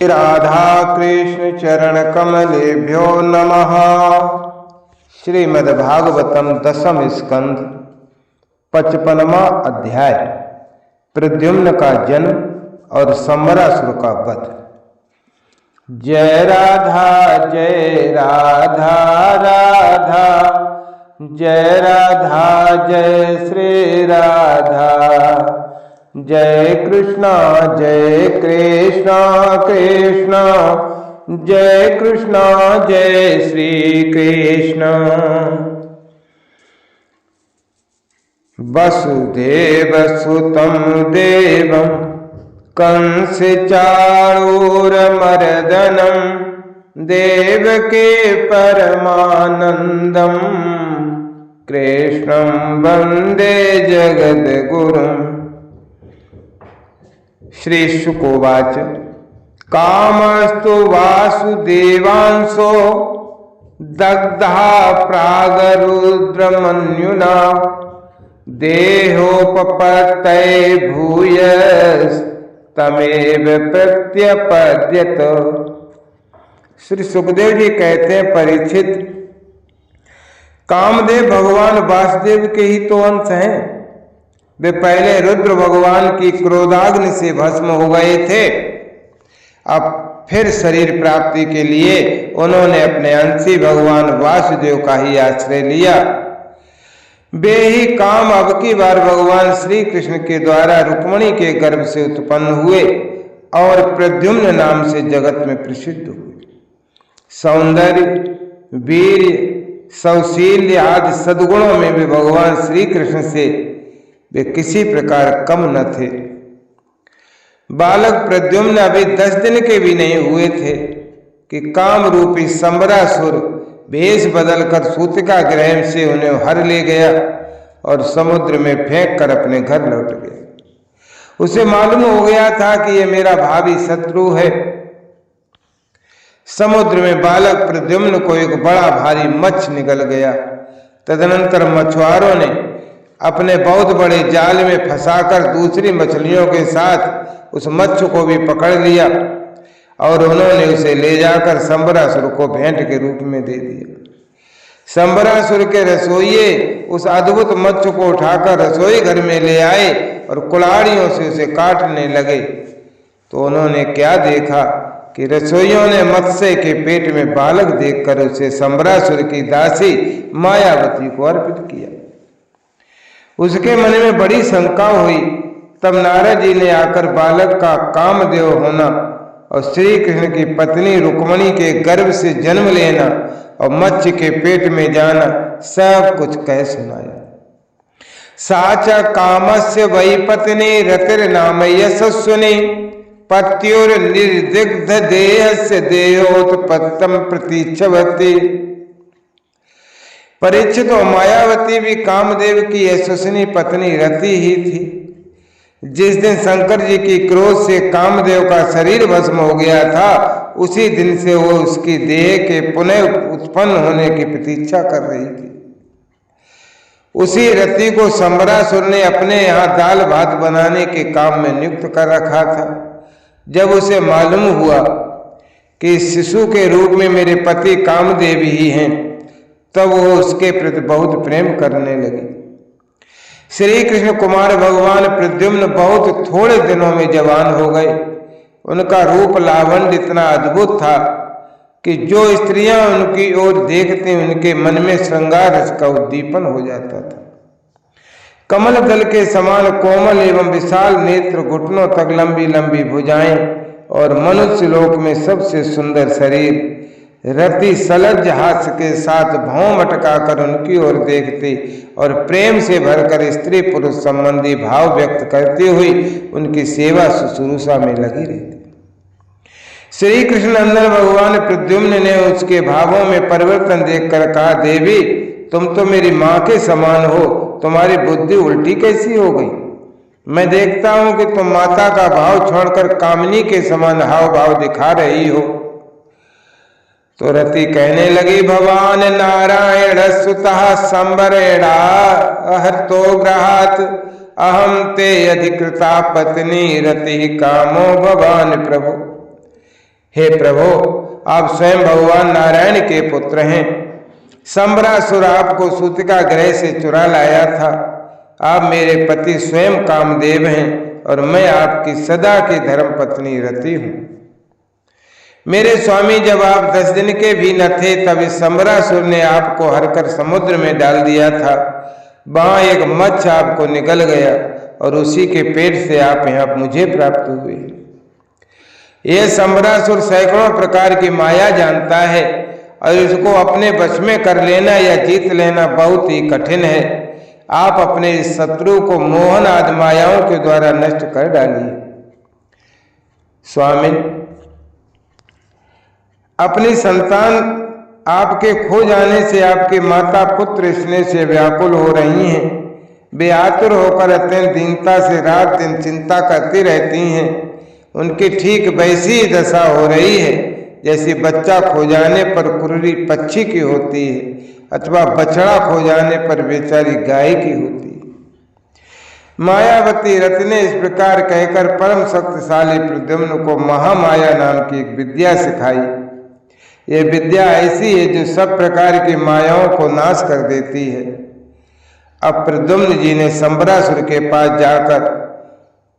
राधा कृष्ण चरण कमलेभ्यो नमः। श्रीमद्भागवतम दशम स्कंध 55वां अध्याय। प्रद्युम्न का जन्म और संबरासुर का वध। जय राधा राधा जय राधा जय श्री राधा। जय कृष्णा कृष्णा जय कृष्णा जय श्री कृष्ण। वसुदेव सुतं देवं कंस चाणूरमर्दनं देवकी परमानंदं कृष्णं वंदे जगद्गुरुम्। श्री शुकोवाच कामस्तु वासुदेवांसो दग्धा प्रागरुद्रमन्युना देहोपपत्तये भूयस्तमेव प्रत्यपद्यत। श्री सुखदेव जी कहते हैं, परीक्षित, कामदेव भगवान वासुदेव के ही तो अंश हैं। वे पहले रुद्र भगवान की क्रोधाग्नि से भस्म हो गए थे। अब फिर शरीर प्राप्ति के लिए उन्होंने अपने अंशी भगवान वासुदेव का ही आश्रय लिया। वे ही काम अब की बार भगवान श्री कृष्ण के द्वारा रुक्मिणी के गर्भ से उत्पन्न हुए और प्रद्युम्न नाम से जगत में प्रसिद्ध हुए। सौंदर्य, वीर, सौशील्य आदि सद्गुणों में भी भगवान श्री कृष्ण से वे किसी प्रकार कम न थे। बालक प्रद्युम्न अभी 10 दिन के भी नहीं हुए थे कि काम रूपी संबरासुर भेष बदलकर सूतिका ग्रह से उन्हें हर ले गया और समुद्र में फेंक कर अपने घर लौट गया। उसे मालूम हो गया था कि यह मेरा भावी शत्रु है। समुद्र में बालक प्रद्युम्न को एक बड़ा भारी मत्स्य निकल गया। तदनंतर मछुआरों ने अपने बहुत बड़े जाल में फंसाकर दूसरी मछलियों के साथ उस मत्स्य को भी पकड़ लिया और उन्होंने उसे ले जाकर संबरासुर को भेंट के रूप में दे दिया। संबरासुर के रसोइये उस अद्भुत मत्स्य को उठाकर रसोई घर में ले आए और कुल्हाड़ियों से उसे काटने लगे। तो उन्होंने क्या देखा कि रसोइयों ने मत्स्य के पेट में बालक देखकर उसे संबरासुर की दासी मायावती को अर्पित किया। उसके मन में बड़ी शंका हुई। तब नारद जी ने आकर बालक का कामदेव होना और श्री कृष्ण की पत्नी रुक्मिणी के गर्भ से जन्म लेना और मत्स्य के पेट में जाना सब कुछ कह सुनाया। साचा कामस्य वही पत्नी रतिर्नाम यशस्विनी पत्युर निर्दिग्ध देहस्य देहोत्पत्तम प्रतीक्षवती। परीक्षित और मायावती भी कामदेव की यशस्विनी पत्नी रति ही थी। जिस दिन शंकर जी की क्रोध से कामदेव का शरीर भस्म हो गया था, उसी दिन से वो उसकी देह के पुनः उत्पन्न होने की प्रतीक्षा कर रही थी। उसी रति को संबरासुर ने अपने यहाँ दाल भात बनाने के काम में नियुक्त कर रखा था। जब उसे मालूम हुआ कि शिशु के रूप में मेरे पति कामदेव ही हैं, तब वो उसके प्रति बहुत प्रेम करने लगी। श्री कृष्ण कुमार भगवान प्रद्युम्न बहुत थोड़े दिनों में जवान हो गए। उनका रूप लावण्य इतना अद्भुत था कि जो स्त्रियां उनकी ओर देखती उनके मन में श्रृंगार रस का उद्दीपन हो जाता था। कमल दल के समान कोमल एवं विशाल नेत्र, घुटनों तक लंबी लंबी भुजाएं और मनुष्य लोक में सबसे सुंदर शरीर। रति सलज्ज हास्य के साथ भौं मटकाकर उनकी ओर देखती और प्रेम से भरकर स्त्री पुरुष संबंधी भाव व्यक्त करती हुई उनकी सेवा शुश्रूषा में लगी रहती। श्री कृष्ण नंदन भगवान प्रद्युम्न ने उसके भावों में परिवर्तन देखकर कहा, देवी तुम तो मेरी माँ के समान हो, तुम्हारी बुद्धि उल्टी कैसी हो गई? मैं देखता हूं कि तुम माता का भाव छोड़कर कामिनी के समान हाव भाव दिखा रही हो। तो रति कहने लगी, भगवान नारायण सुतः संबरेणा हर्तो ग्रहात् अहम ते अधिकृता पत्नी रति कामो भवान प्रभु। हे प्रभु, आप स्वयं भगवान नारायण के पुत्र हैं। संबरासुर आपको सूतिका गृह से चुरा लाया था। आप मेरे पति स्वयं कामदेव हैं और मैं आपकी सदा की धर्म पत्नी रति हूं। मेरे स्वामी, जब आप 10 दिन के भी न थे तब इस संबरासुर ने आपको हरकर समुद्र में डाल दिया था। वहां एक मत्स्य आपको निकल गया और उसी के पेट से आप यहाँ मुझे प्राप्त हुए। यह संबरासुर सैकड़ों प्रकार की माया जानता है और इसको अपने वश में कर लेना या जीत लेना बहुत ही कठिन है। आप अपने इस शत्रु को मोहन आदि मायाओं के द्वारा नष्ट कर डालिए। स्वामी, अपनी संतान आपके खो जाने से आपके माता पुत्र स्नेह से व्याकुल हो रही हैं। वे आतुर होकर अत्यंत दीनता से रात दिन चिंता करती रहती हैं। उनकी ठीक वैसी ही दशा हो रही है जैसे बच्चा खो जाने पर कुर्री पक्षी की होती है अथवा बछड़ा खो जाने पर बेचारी गाय की होती है। मायावती रति ने इस प्रकार कहकर परम शक्तिशाली प्रद्युम्न को महामाया नाम की एक विद्या सिखाई। यह विद्या ऐसी है जो सब प्रकार की मायाओं को नाश कर देती है। अब प्रद्युम्न जी ने संबरासुर के पास जाकर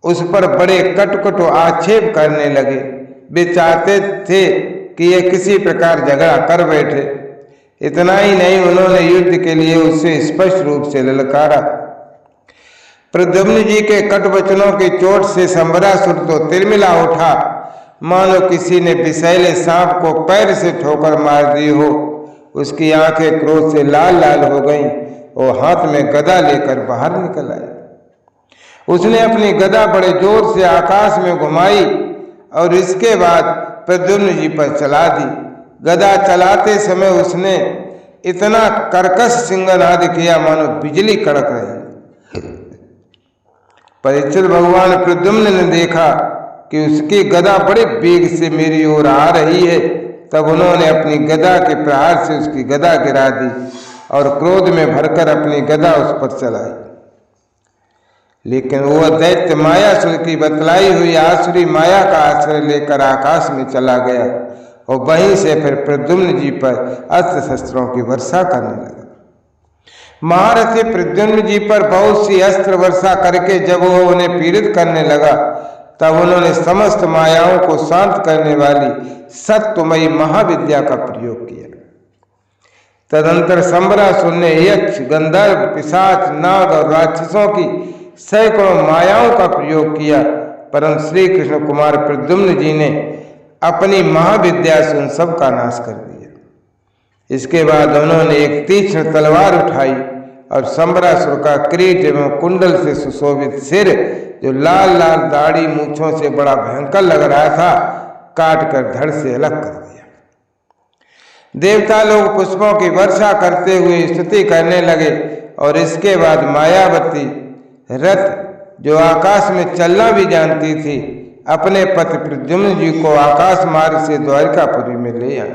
उस पर बड़े कटकट आक्षेप करने लगे। वे चाहते थे कि यह किसी प्रकार झगड़ा कर बैठे। इतना ही नहीं, उन्होंने युद्ध के लिए उससे स्पष्ट रूप से ललकारा। प्रद्युम्न जी के कट वचनों की चोट से संबरासुर तो तिरमिला उठा, मानो किसी ने विषैले सांप को पैर से ठोकर मार दी हो। उसकी आंखें क्रोध से लाल लाल हो गईं और हाथ में गदा लेकर बाहर निकल आया। उसने अपनी गदा बड़े जोर से आकाश में घुमाई और इसके बाद प्रद्युम्न जी पर चला दी। गदा चलाते समय उसने इतना कर्कश सिंहनाद किया मानो बिजली कड़क रही। परीक्षित भगवान प्रद्युम्न ने देखा कि उसकी गदा बड़े वेग से मेरी ओर आ रही है। तब उन्होंने अपनी गदा के प्रहार से उसकी गदा गिरा दी और क्रोध में भरकर अपनी गदा उस पर चलाई। लेकिन वह दैत्य मायासुर की बतलाई हुई आसुरी माया का आश्रय लेकर आकाश में चला गया और वहीं से फिर प्रद्युम्न जी पर अस्त्र शस्त्रों की वर्षा करने लगा। महारथी प्रद्युम्न जी पर बहुत सी अस्त्र वर्षा करके जब वह उन्हें पीड़ित करने लगा तब उन्होंने समस्त मायाओं को शांत करने वाली सत्वमयी महाविद्या का प्रयोग किया। तदंतर संबरासुर ने यक्ष, गंधर्व, पिशाच, नाग और राक्षसों की सैकड़ों मायाओं का प्रयोग किया, परंतु श्री कृष्ण कुमार प्रद्युम्न जी ने अपनी महाविद्या से उन सब का नाश कर दिया। इसके बाद उन्होंने एक तीक्ष्ण तलवार उठाई और संबरासुर का किरीट एवं कुंडल से सुशोभित सिर, जो लाल लाल दाढ़ी मूछों से बड़ा भयंकर लग रहा था, काट कर धड़ से अलग कर दिया। देवता लोग पुष्पों की वर्षा करते हुए स्तुति करने लगे और इसके बाद मायावती रथ, जो आकाश में चलना भी जानती थी, अपने पति प्रद्युम्न जी को आकाश मार्ग से द्वारिकापुरी में ले आई।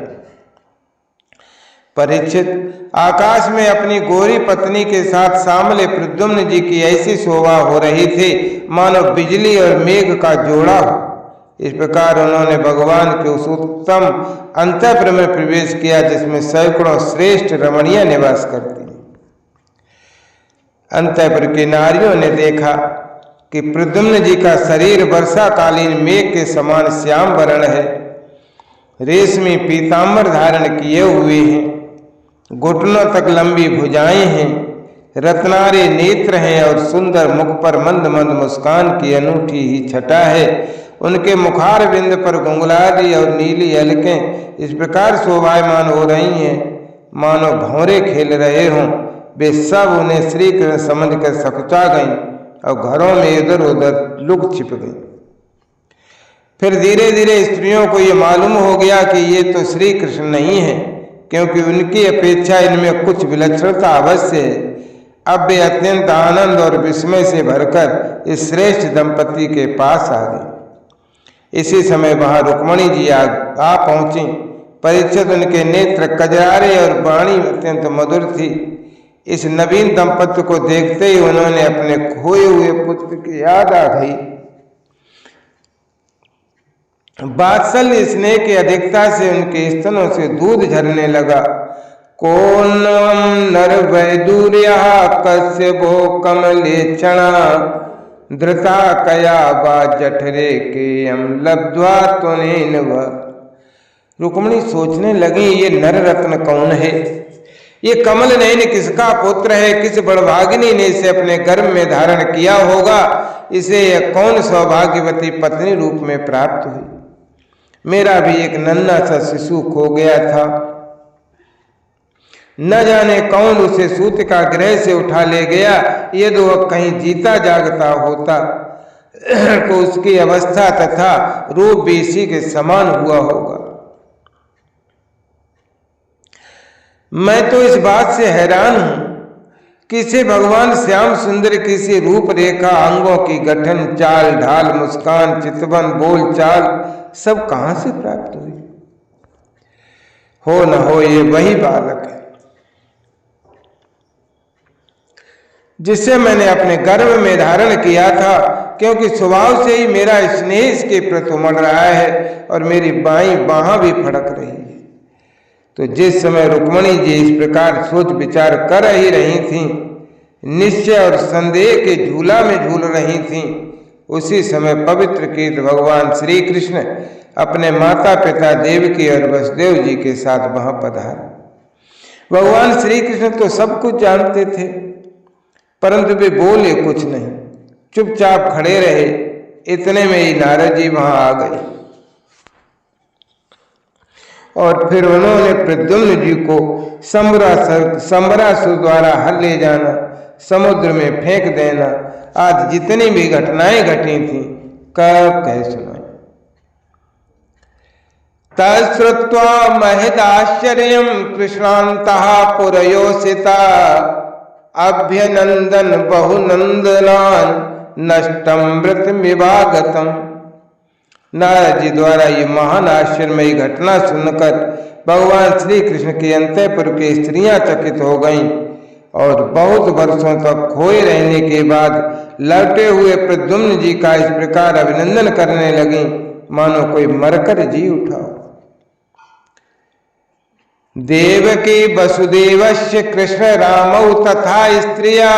परीक्षित, आकाश में अपनी गोरी पत्नी के साथ सामले प्रद्युम्न जी की ऐसी शोभा हो रही थी मानो बिजली और मेघ का जोड़ा हो। इस प्रकार उन्होंने भगवान के उस उत्तम अंतःपुर में प्रवेश किया जिसमें सैकड़ों श्रेष्ठ रमणियां निवास करती। अंतःपुर की नारियों ने देखा कि प्रद्युम्न जी का शरीर वर्षाकालीन मेघ के समान श्याम वर्ण है। रेशमी पीताम्बर धारण किए हुए हैं, घुटनों तक लंबी भुजाएं हैं, रत्नारे नेत्र हैं और सुंदर मुख पर मंद मंद मुस्कान की अनूठी ही छटा है। उनके मुखार बिंद पर गुंगलाली और नीली अलकें इस प्रकार शोभायमान हो रही हैं मानो भंवरे खेल रहे हों। वे सब उन्हें श्री कृष्ण समझकर सकुचा गईं और घरों में इधर उधर लुक छिप गईं। फिर धीरे धीरे स्त्रियों को ये मालूम हो गया कि ये तो श्री कृष्ण नहीं है, क्योंकि उनकी अपेक्षा इनमें कुछ विलक्षणता अवश्य है। अब वे अत्यंत आनंद और विस्मय से भरकर इस श्रेष्ठ दंपति के पास आ गए। इसी समय वहां रुक्मणी जी आ पहुंची। परीक्षित, उनके नेत्र कजरारे और वाणी अत्यंत मधुर थी। इस नवीन दंपति को देखते ही उन्होंने अपने खोए हुए पुत्र की याद आ गई वात्सल्य स्नेह की अधिकता से उनके स्तनों से दूध झरने लगा। कोन्नम नर वैदूर्या कश्यपो कमलेक्षणा धृता कया वा जठरे के यम लब्ध्वा त्वनेन व। रुक्मिणी सोचने लगी, ये नर रत्न कौन है? ये कमल नयन किसका पुत्र है? किस बड़भागिनी ने इसे अपने गर्भ में धारण किया होगा? इसे यह कौन सौभाग्यवती पत्नी रूप में प्राप्त हुई? मेरा भी एक नन्हा सा शिशु खो गया था, न जाने कौन उसे सूतिका गृह से उठा ले गया। यदि वह कहीं जीता जागता होता तो उसकी अवस्था तथा रूप भी इसी के समान हुआ होगा। मैं तो इस बात से हैरान हूं कि इसे भगवान श्याम सुंदर की सी रूपरेखा, अंगों की गठन, चाल ढाल, मुस्कान, चितवन, बोल चाल सब कहां से प्राप्त हुई? हो न हो ये वही बालक है जिसे मैंने अपने गर्भ में धारण किया था, क्योंकि स्वभाव से ही मेरा स्नेह इसके प्रति उमड़ रहा है और मेरी बाईं बाह भी फड़क रही है। तो जिस समय रुक्मिणी जी इस प्रकार सोच विचार कर ही रही थीं, निश्चय और संदेह के झूला में झूल रही थीं, उसी समय पवित्र कीर्त भगवान श्री कृष्ण अपने माता पिता देवकी और वसुदेव जी के साथ वहां पधारे। भगवान श्री कृष्ण तो सब कुछ जानते थे, परंतु वे बोले कुछ नहीं, चुपचाप खड़े रहे। इतने में ही नारद जी वहां आ गए और फिर उन्होंने प्रद्युम्न जी को संबरासुर द्वारा हल ले जाना, समुद्र में फेंक देना आदि जितनी भी घटनाएं घटी थी कब कह सुनाई। तश्रुत्वा महदाश्चर्यं कृष्णान्तः पुरयोषिता अभ्यनंदन बहुनंदनान नष्टम मृत्युमिवागतम। नारद जी द्वारा ये महान आश्चर्यमयी घटना सुनकर भगवान श्री कृष्ण के अंतःपुर की स्त्रियां चकित हो गईं और बहुत वर्षों तक खोए रहने के बाद लौटे हुए प्रद्युम्न जी का इस प्रकार अभिनंदन करने लगी मानो कोई मरकर जी उठा। देवकी वसुदेवस्य कृष्ण रामौ तथा स्त्रिया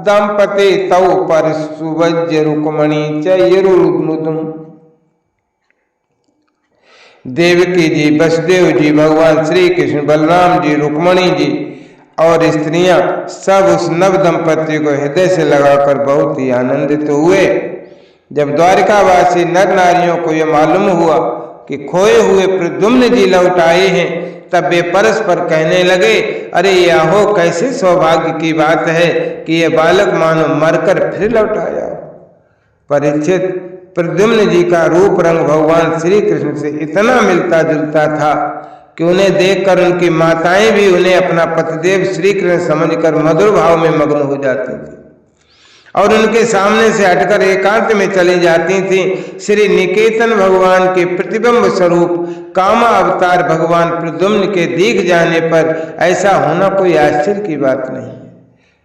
दंपति तौ पर सुवज्य रुक्मणी चरुनुदुम। देवकी जी, वसुदेव जी, भगवान श्री कृष्ण, बलराम जी, रुक्मणी जी और स्त्रियां सब उस नव दंपति को हृदय से लगाकर बहुत ही आनंदित हुए। जब द्वारिकावासी नर नारियों को यह मालूम हुआ कि खोए हुए प्रद्युम्न जी लौट आए हैं, तब वे परस्पर कहने लगे, अरे याहो कैसे सौभाग्य की बात है कि यह बालक मानो मरकर फिर लौट आया। परीक्षित, प्रद्युम्न जी का रूप रंग भगवान श्री कृष्ण से इतना मिलता जुलता था कि उन्हें देखकर उनकी माताएं भी उन्हें अपना पतिदेव श्री कृष्ण समझकर मधुर भाव में मग्न हो जाती थी और उनके सामने से हटकर एकांत में चली जाती थी। श्री निकेतन भगवान के प्रतिबिंब स्वरूप कामा अवतार भगवान प्रद्युम्न के दिख जाने पर ऐसा होना कोई आश्चर्य की बात नहीं।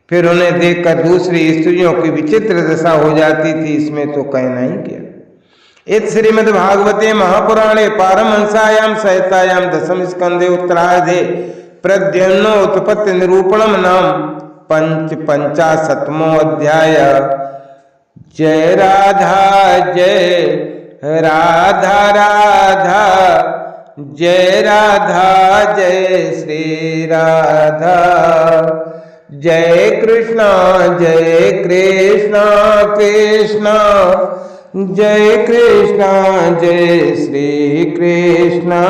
फिर उन्हें देखकर दूसरी स्त्रियों की विचित्र दशा हो जाती थी, इसमें तो कहना ही क्या। इत श्रीमद्भागवते महापुराणे पारमहंसायां संहितायां दशम स्कंधे उत्तरार्धे प्रद्युम्नोत्पत्ति निरूपणम नाम पंचाशतमो अध्याय। जय राधा जय राधा राधा जय राधा जय श्री राधा जय कृष्णा कृष्णा जय कृष्णा जय श्री कृष्णा।